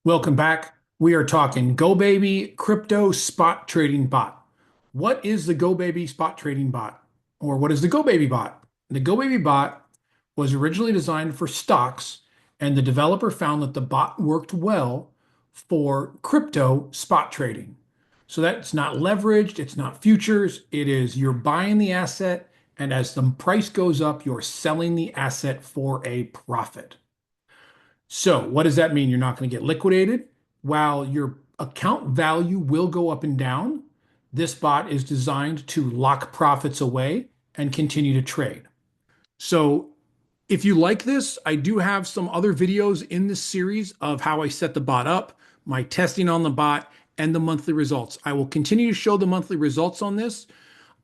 Welcome back. We are talking GoBaby crypto spot trading bot. What is the GoBaby spot trading bot? Or what is the GoBaby bot? The GoBaby bot was originally designed for stocks, and the developer found that the bot worked well for crypto spot trading. So that's not leveraged, it's not futures, it is you're buying the asset, and as the price goes up, you're selling the asset for a profit. So, what does that mean? You're not going to get liquidated. While your account value will go up and down, this bot is designed to lock profits away and continue to trade. So, if you like this, I do have some other videos in this series of how I set the bot up, my testing on the bot, and the monthly results. I will continue to show the monthly results on this.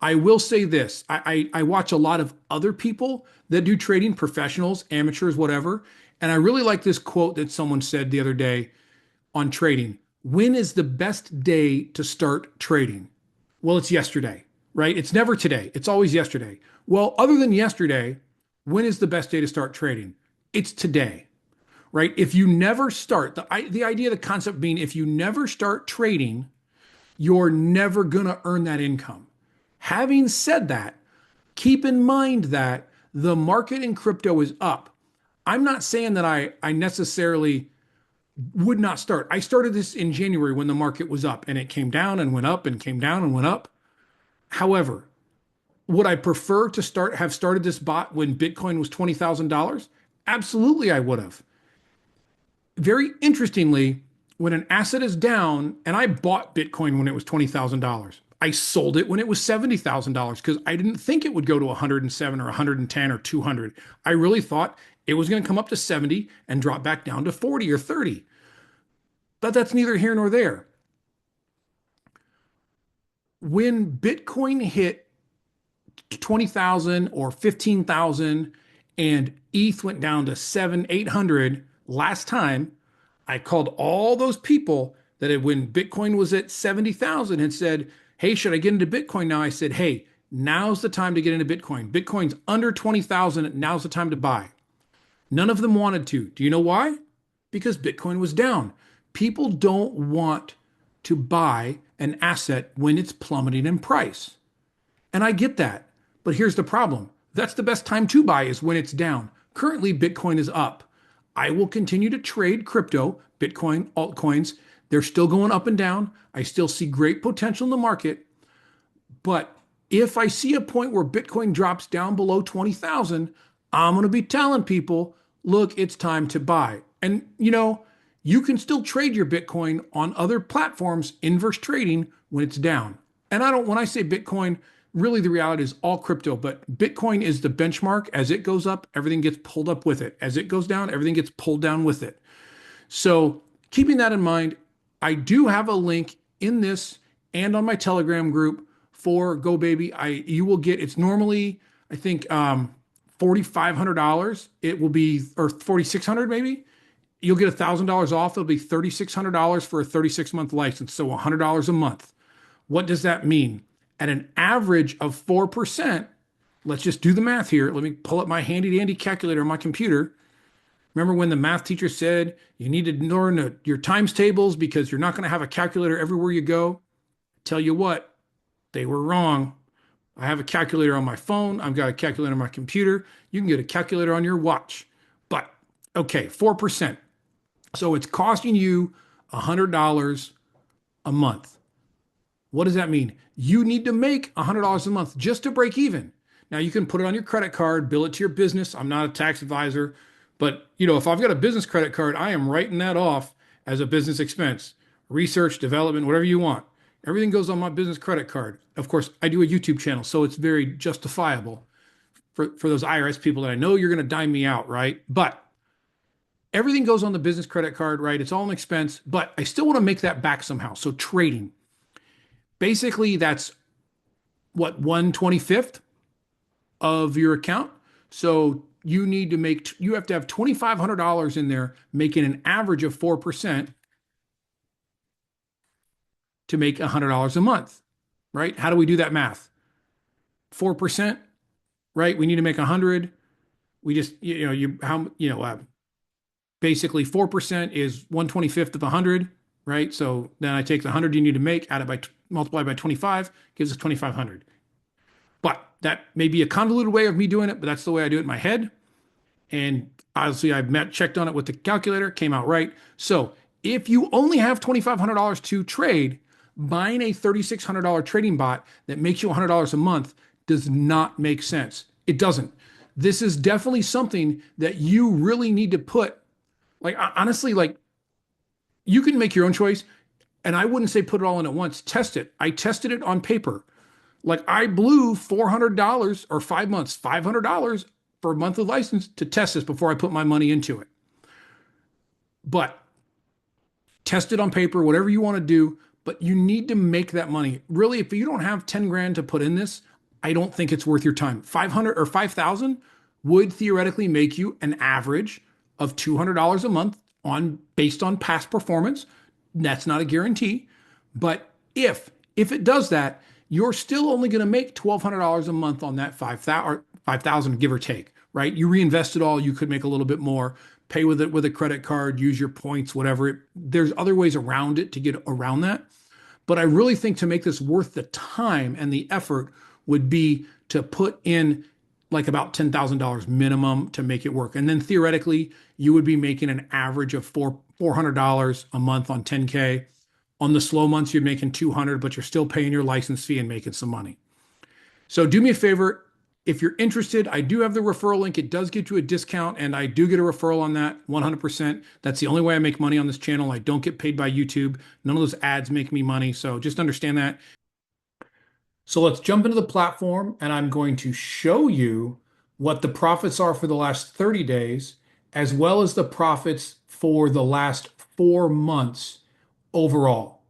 I will say this. I watch a lot of other people that do trading, professionals, amateurs, whatever. And I really like this quote that someone said the other day on trading. When is the best day to start trading? Well, it's yesterday, right? It's never today. It's always yesterday. Well, other than yesterday, when is the best day to start trading? It's today, right? If you never start, the idea, the concept being if you never start trading, you're never going to earn that income. Having said that, keep in mind that the market in crypto is up. I'm not saying that I necessarily would not start. I started this in January when the market was up and it came down and went up and came down and went up. However, would I prefer to have started this bot when Bitcoin was $20,000? Absolutely, I would have. Very interestingly, when an asset is down, and I bought Bitcoin when it was $20,000, I sold it when it was $70,000 because I didn't think it would go to 107 or 110 or 200. I really thought it was going to come up to 70 and drop back down to 40 or 30. But that's neither here nor there. When Bitcoin hit 20,000 or 15,000 and ETH went down to 7, 800 last time, I called all those people that had, when Bitcoin was at 70,000 and said, hey, should I get into Bitcoin now? I said, hey, now's the time to get into Bitcoin. Bitcoin's under 20,000. Now's the time to buy. None of them wanted to. Do you know why? Because Bitcoin was down. People don't want to buy an asset when it's plummeting in price. And I get that. But here's the problem. That's the best time to buy is when it's down. Currently, Bitcoin is up. I will continue to trade crypto, Bitcoin, altcoins. They're still going up and down. I still see great potential in the market. But if I see a point where Bitcoin drops down below 20,000, I'm going to be telling people, look, it's time to buy. And you can still trade your Bitcoin on other platforms, inverse trading, when it's down. And when I say Bitcoin, really the reality is all crypto, but Bitcoin is the benchmark. As it goes up, everything gets pulled up with it. As it goes down, everything gets pulled down with it. So keeping that in mind, I do have a link in this and on my Telegram group for GoBaby. You will get, it's normally, I think, $4,500. It will be, or 4,600 maybe. You'll get $1,000 off. It'll be $3,600 for a 36-month license. So $100 a month. What does that mean? At an average of 4%, let's just do the math here. Let me pull up my handy dandy calculator on my computer. Remember when the math teacher said you need to learn your times tables because you're not going to have a calculator everywhere you go? Tell you what, they were wrong. I have a calculator on my phone. I've got a calculator on my computer. You can get a calculator on your watch. But okay, 4%. So it's costing you $100 a month. What does that mean? You need to make $100 a month just to break even. Now you can put it on your credit card, bill it to your business. I'm not a tax advisor, but if I've got a business credit card, I am writing that off as a business expense. Research, development, whatever you want. Everything goes on my business credit card. Of course, I do a YouTube channel, so it's very justifiable for those IRS people that I know you're going to dime me out, right? But everything goes on the business credit card, right? It's all an expense, but I still want to make that back somehow. So trading, basically that's what, 1/25th of your account. So you have to have $2,500 in there, making an average of 4% to make $100 a month, right? How do we do that math? 4%, right? We need to make 100. We just, basically 4% is 1/25th of 100, right? So then I take the 100 you need to make, add it by, multiply by 25, gives us 2,500. But that may be a convoluted way of me doing it, but that's the way I do it in my head. And obviously, checked on it with the calculator, came out right. So if you only have $2,500 to trade, buying a $3,600 trading bot that makes you $100 a month does not make sense. It doesn't. This is definitely something that you really need to put, like, honestly, like, you can make your own choice. And I wouldn't say put it all in at once. Test it. I tested it on paper. Like, I blew $400 or 5 months, $500 for a monthly license to test this before I put my money into it. But test it on paper, whatever you want to do, but you need to make that money. Really, if you don't have 10 grand to put in this, I don't think it's worth your time. 500 or 5,000 would theoretically make you an average of $200 a month based on past performance. That's not a guarantee, but if it does that, you're still only going to make $1,200 a month on that 5,000, give or take, right? You reinvest it all, you could make a little bit more, pay with it with a credit card, use your points, whatever. There's other ways around it to get around that. But I really think to make this worth the time and the effort would be to put in like about $10,000 minimum to make it work. And then theoretically, you would be making an average of $400 a month on 10K. On the slow months, you're making 200, but you're still paying your license fee and making some money. So do me a favor. If you're interested, I do have the referral link. It does get you a discount, and I do get a referral on that 100%. That's the only way I make money on this channel. I don't get paid by YouTube. None of those ads make me money. So just understand that. So let's jump into the platform, and I'm going to show you what the profits are for the last 30 days, as well as the profits for the last 4 months overall.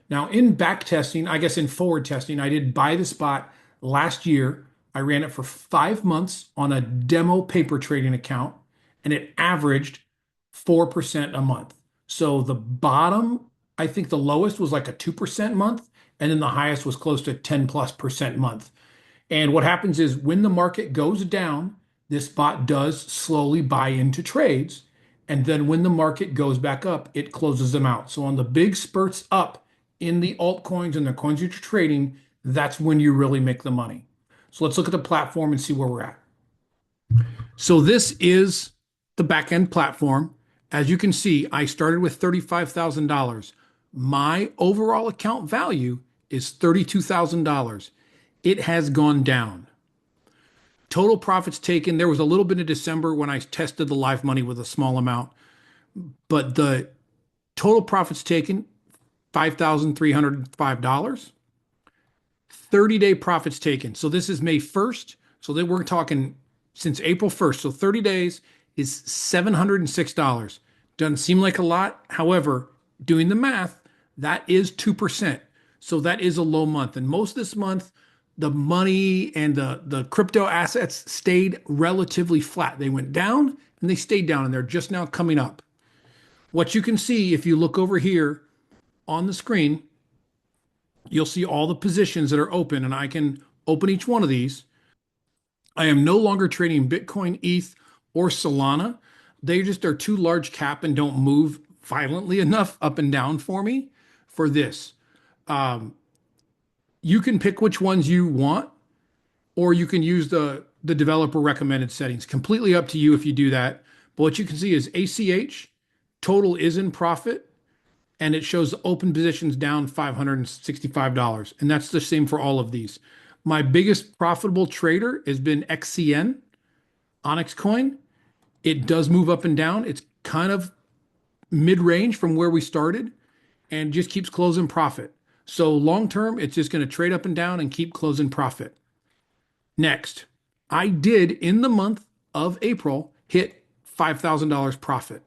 Now, in back testing, I guess in forward testing, I did buy the spot last year. I ran it for 5 months on a demo paper trading account, and it averaged 4% a month. So the bottom, I think the lowest was like a 2% month, and then the highest was close to 10+% month. And what happens is when the market goes down, this bot does slowly buy into trades. And then when the market goes back up, it closes them out. So on the big spurts up in the altcoins and the coins that you're trading, that's when you really make the money. So let's look at the platform and see where we're at. So this is the backend platform. As you can see, I started with $35,000. My overall account value is $32,000. It has gone down. Total profits taken, there was a little bit in December when I tested the live money with a small amount, but the total profits taken, $5,305. 30-day profits taken. So this is May 1st. So then we're talking since April 1st. So 30 days is $706. Doesn't seem like a lot. However, doing the math, that is 2%. So that is a low month. And most this month, the money and the crypto assets stayed relatively flat. They went down and they stayed down, and they're just now coming up. What you can see if you look over here on the screen, you'll see all the positions that are open, and I can open each one of these. I am no longer trading Bitcoin, ETH, or Solana. They just are too large cap and don't move violently enough up and down for me for this. You can pick which ones you want, or you can use the developer recommended settings. Completely up to you if you do that. But what you can see is ACH, total is in profit, and it shows the open positions down $565. And that's the same for all of these. My biggest profitable trader has been XCN, Onyx Coin. It does move up and down. It's kind of mid-range from where we started and just keeps closing profit. So long term, it's just going to trade up and down and keep closing profit. Next, I did in the month of April hit $5,000 profit.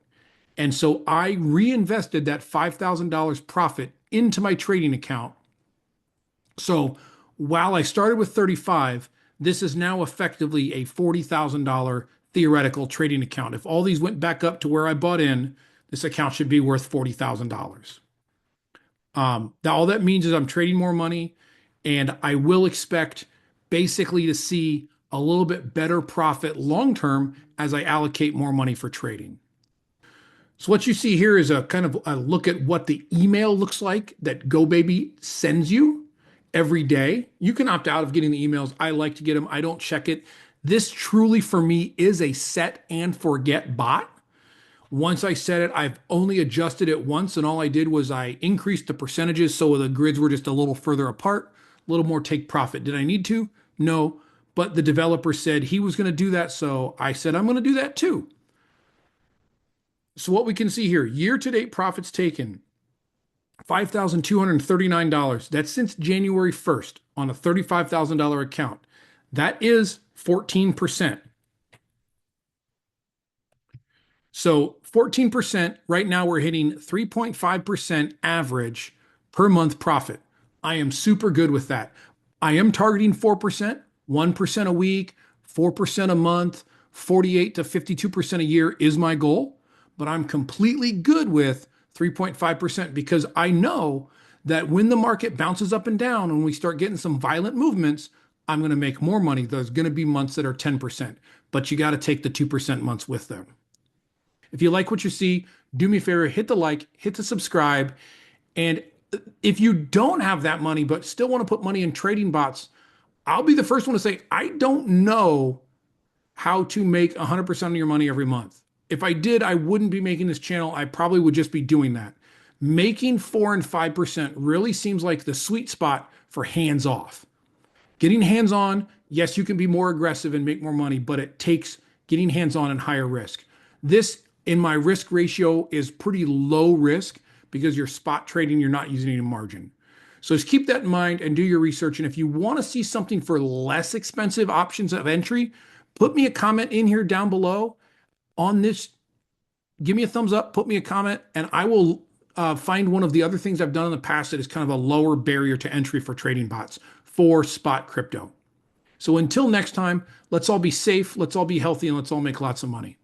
And so I reinvested that $5,000 profit into my trading account. So while I started with 35, this is now effectively a $40,000 theoretical trading account. If all these went back up to where I bought in, this account should be worth $40,000. All that means is I'm trading more money, and I will expect basically to see a little bit better profit long term as I allocate more money for trading. So what you see here is a kind of a look at what the email looks like that GoBaby sends you every day. You can opt out of getting the emails. I like to get them. I don't check it. This truly for me is a set and forget bot. Once I set it, I've only adjusted it once, and all I did was I increased the percentages so the grids were just a little further apart, a little more take profit. Did I need to? No, but the developer said he was going to do that, so I said I'm going to do that too. So what we can see here, year-to-date profits taken, $5,239. That's since January 1st on a $35,000 account. That is 14%. So 14%, right now we're hitting 3.5% average per month profit. I am super good with that. I am targeting 4%, 1% a week, 4% a month, 48 to 52% a year is my goal, but I'm completely good with 3.5% because I know that when the market bounces up and down and we start getting some violent movements, I'm going to make more money. There's going to be months that are 10%, but you got to take the 2% months with them. If you like what you see, do me a favor, hit the like, hit the subscribe. And if you don't have that money, but still want to put money in trading bots, I'll be the first one to say, I don't know how to make 100% of your money every month. If I did, I wouldn't be making this channel. I probably would just be doing that. Making 4 and 5% really seems like the sweet spot for hands off. Getting hands on, yes, you can be more aggressive and make more money, but it takes getting hands on and higher risk. This in my risk ratio is pretty low risk because you're spot trading, you're not using any margin. So just keep that in mind and do your research. And if you want to see something for less expensive options of entry, put me a comment in here down below on this. Give me a thumbs up, put me a comment, and I will find one of the other things I've done in the past that is kind of a lower barrier to entry for trading bots for spot crypto. So until next time, let's all be safe, let's all be healthy, and let's all make lots of money.